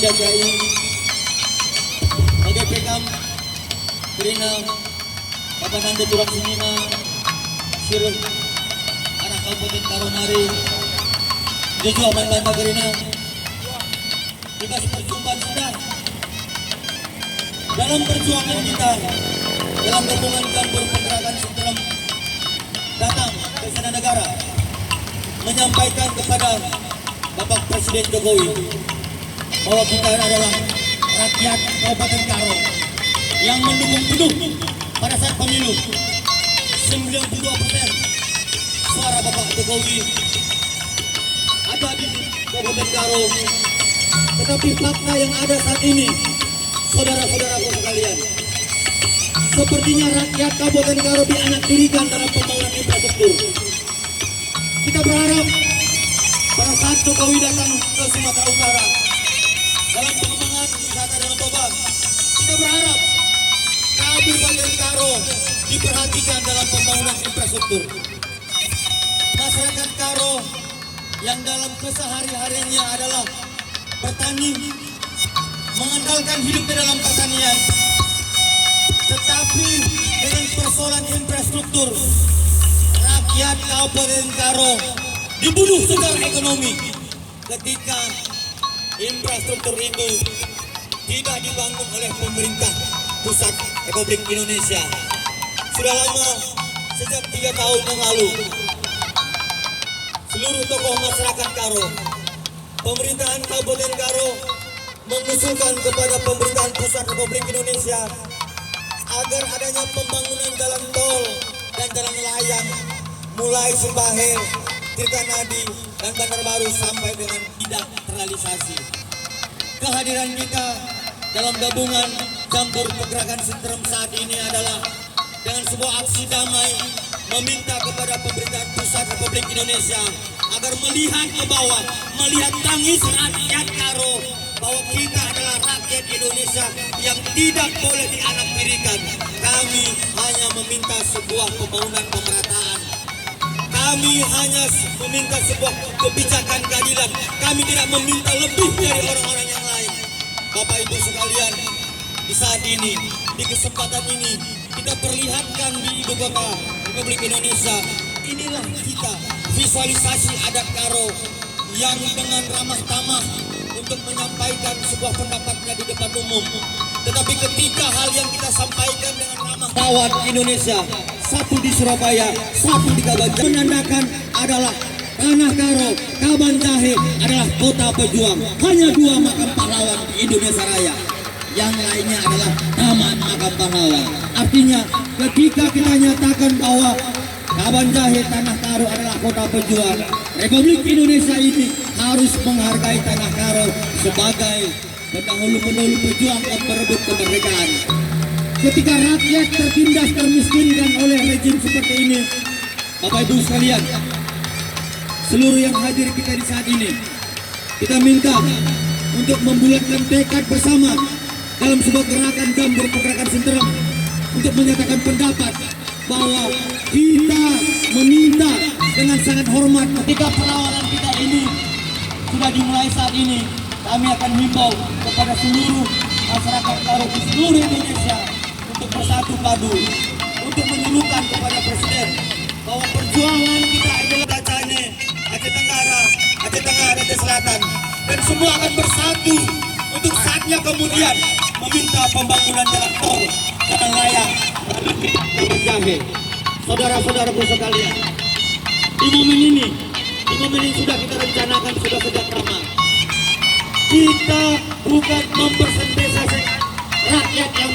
DKI, Oke Pekam, Gerina, Bapak Nanda Turang Sinina, Sirul, anak Kabupaten Taronari, Jojo Aman Banta Gerina, kita berjumpa sudah. Dalam perjuangan kita, dalam gabungan campur pergerakan Sentrem, datang ke Istana Negara, menyampaikan kepada Bapak Presiden Jokowi bahwa kita adalah rakyat Kabupaten Karo yang mendukung penuh pada saat pemilu. 92% suara Bapak Jokowi ada di Kabupaten Karo. Tetapi fakta yang ada saat ini, saudara-saudaraku sekalian, sepertinya rakyat Kabupaten Karo dianaktirikan dalam pembangunan infrastruktur. Kita berharap pada saat Jokowi datang ke Sumatera Utara dalam pengembangan wisata Danau Toba, kita berharap Kabupaten Karo diperhatikan dalam pembangunan infrastruktur. Masyarakat Karo yang dalam kesehari-hariannya adalah bertani, mengandalkan hidup di dalam pertanian, tetapi dengan persoalan infrastruktur, rakyat Kabupaten Karo dibunuh secara ekonomi ketika infrastruktur itu tidak dibangun oleh pemerintah pusat Republik Indonesia. Sudah lama, sejak 3 tahun yang lalu, seluruh tokoh masyarakat Karo, pemerintahan Kabupaten Karo mengusulkan kepada pemerintahan pusat Republik Indonesia agar adanya pembangunan jalan tol dan jalan layang mulai Subahe, Tirtanadi, dan Bandar Baru sampai dengan tidak terrealisasi. Kehadiran kita dalam gabungan campur pergerakan Sentrem saat ini adalah dengan sebuah aksi damai meminta kepada pemerintahan pusat Republik Indonesia agar melihat ke bawah, melihat tangis rakyat Karo bahwa kita adalah rakyat Indonesia yang tidak boleh dianaktirikan. Kami hanya meminta sebuah pembangunan pemerataan. Kami hanya meminta sebuah kebijakan keadilan. Kami tidak meminta lebih dari orang-orang yang lain. Bapak Ibu sekalian, di saat ini, di kesempatan ini, kita perlihatkan di Ibu Kota Republik Indonesia. Inilah kita, visualisasi adat Karo yang dengan ramah tamah untuk menyampaikan sebuah pendapatnya di depan umum. Tetapi ketika hal yang kita sampaikan dengan ramah kawan Indonesia, satu di Surabaya, satu di Kabanjahe, menandakan adalah tanah Karo, Kabanjahe adalah kota pejuang. Hanya 2 makam pahlawan di Indonesia Raya. Yang lainnya adalah taman makam pahlawan. Artinya ketika kita nyatakan bahwa Kabanjahe, tanah Karo adalah kota pejuang, Republik Indonesia ini harus menghargai tanah Karo sebagai pendahulu-pendahulu pejuang yang merebut kemerdekaan. Ketika rakyat tertindas, termiskinkan oleh rejim seperti ini, Bapak Ibu sekalian, seluruh yang hadir kita di saat ini, kita minta untuk membulatkan tekad bersama dalam sebuah gerakan campur pergerakan Sentrem untuk menyatakan pendapat bahwa kita meminta dengan sangat hormat ketika perlawanan kita ini sudah dimulai saat ini. Kami akan himbau kepada seluruh masyarakat Karo di seluruh Indonesia untuk bersatu padu, untuk menyerukan kepada Presiden bahwa perjuangan kita adalah Aceh, Aceh Tenggara, Aceh Tengah, Aceh Selatan, dan semua akan bersatu untuk saatnya kemudian meminta pembangunan jalan tol, jalan layang, Kabanjahe. Saudara-saudaraku sekalian, di momen ini sudah kita rencanakan sudah sejak lama. Kita bukan mempersentase rakyat yang